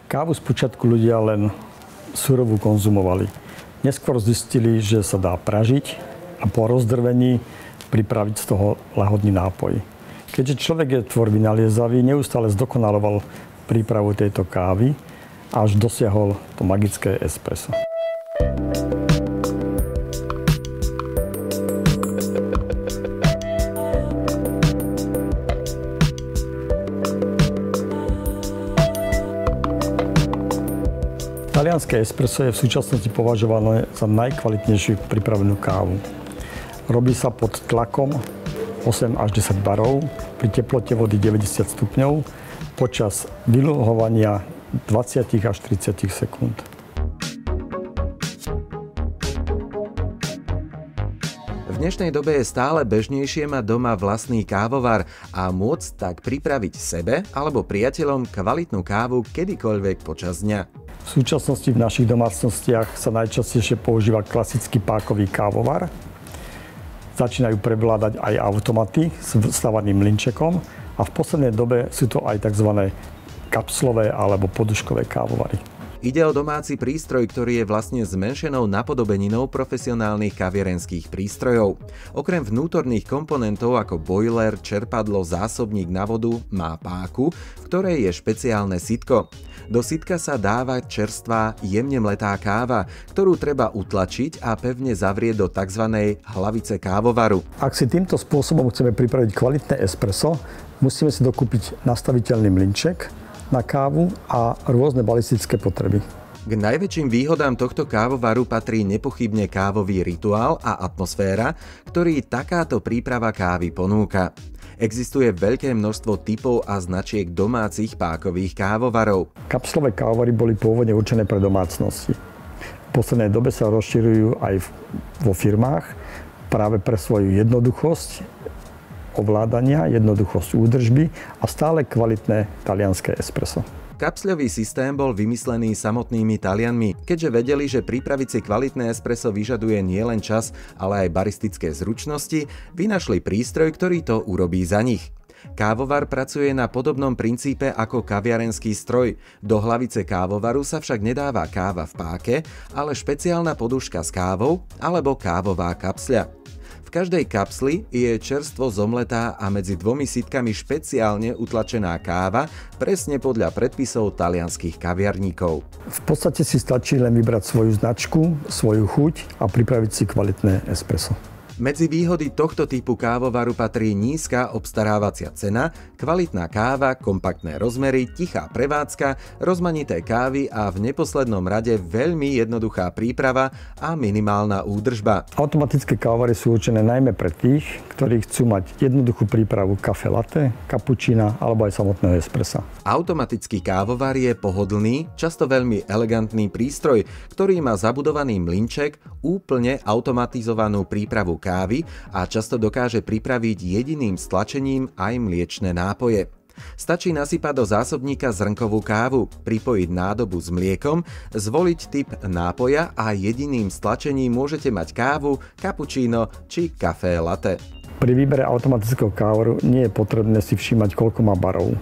Kávu spočiatku ľudia len surovú konzumovali. Neskôr zistili, že sa dá pražiť a po rozdrvení pripraviť z toho lahodný nápoj. Keďže človek je tvor vynaliezavý, neustále zdokonaloval prípravu tejto kávy, až dosiahol to magické espresso. Talianské espresso je v súčasnosti považované za najkvalitnejšiu pripravenú kávu. Robí sa pod tlakom 8 až 10 barov pri teplote vody 90 stupňov počas vyluhovania 20 až 30 sekúnd. V dnešnej dobe je stále bežnejšie mať doma vlastný kávovar a môcť tak pripraviť sebe alebo priateľom kvalitnú kávu kedykoľvek počas dňa. V súčasnosti v našich domácnostiach sa najčastejšie používa klasický pákový kávovar. Začínajú prevládať aj automaty s vstavaným mlynčekom a v poslednej dobe sú to aj tzv. Kapslové alebo poduškové kávovary. Ide o domáci prístroj, ktorý je vlastne zmenšenou napodobeninou profesionálnych kaviarenských prístrojov. Okrem vnútorných komponentov ako boiler, čerpadlo, zásobník na vodu má páku, v ktorej je špeciálne sitko. Do sitka sa dáva čerstvá, jemne mletá káva, ktorú treba utlačiť a pevne zavrieť do tzv. Hlavice kávovaru. Ak si týmto spôsobom chceme pripraviť kvalitné espresso, musíme si dokúpiť nastaviteľný mlynček na kávu a rôzne balistické potreby. K najväčším výhodám tohto kávovaru patrí nepochybne kávový rituál a atmosféra, ktorý takáto príprava kávy ponúka. Existuje veľké množstvo typov a značiek domácich pákových kávovarov. Kapslové kávovary boli pôvodne určené pre domácnosti. V poslednej dobe sa rozširujú aj vo firmách práve pre svoju jednoduchosť ovládania, jednoduchosť údržby a stále kvalitné talianské espresso. Kapsľový systém bol vymyslený samotnými Talianmi, keďže vedeli, že pripraviť si kvalitné espresso vyžaduje nielen čas, ale aj baristické zručnosti, vynašli prístroj, ktorý to urobí za nich. Kávovar pracuje na podobnom princípe ako kaviarenský stroj. Do hlavice kávovaru sa však nedáva káva v páke, ale špeciálna poduška s kávou alebo kávová kapsľa. V každej kapsli je čerstvo zomletá a medzi dvomi sitkami špeciálne utlačená káva, presne podľa predpisov talianskych kaviarníkov. V podstate si stačí len vybrať svoju značku, svoju chuť a pripraviť si kvalitné espresso. Medzi výhody tohto typu kávovaru patrí nízka obstarávacia cena, kvalitná káva, kompaktné rozmery, tichá prevádzka, rozmanité kávy a v neposlednom rade veľmi jednoduchá príprava a minimálna údržba. Automatické kávovary sú určené najmä pre tých, ktorí chcú mať jednoduchú prípravu kafe latte, kapučína alebo aj samotného espressa. Automatický kávovar je pohodlný, často veľmi elegantný prístroj, ktorý má zabudovaný mlynček, úplne automatizovanú prípravu kávy a často dokáže pripraviť jediným stlačením aj mliečne nápoje. Stačí nasypať do zásobníka zrnkovú kávu, pripojiť nádobu s mliekom, zvoliť typ nápoja a jediným stlačením môžete mať kávu, kapučíno či kafé latte. Pri výbere automatického kávovaru nie je potrebné si všímať, koľko má barov.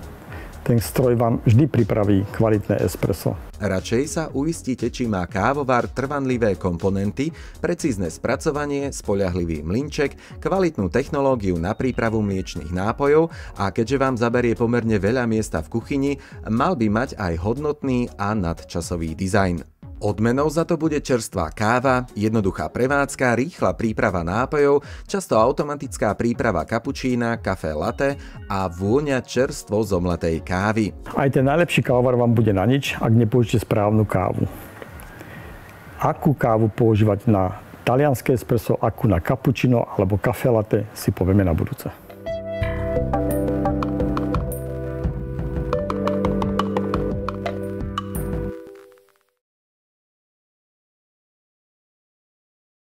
Ten stroj vám vždy pripraví kvalitné espresso. Radšej sa uistite, či má kávovar trvanlivé komponenty, precízne spracovanie, spoľahlivý mlynček, kvalitnú technológiu na prípravu mliečnych nápojov a keďže vám zaberie pomerne veľa miesta v kuchyni, mal by mať aj hodnotný a nadčasový dizajn. Odmenou za to bude čerstvá káva, jednoduchá prevádzka, rýchla príprava nápojov, často automatická príprava kapučína, kafé latte a vôňa čerstvo zomletej kávy. Aj ten najlepší kávovar vám bude na nič, ak nepoužijete správnu kávu. Akú kávu používať na talianské espresso, akú na kapučino alebo kafé latte, si povieme na budúce.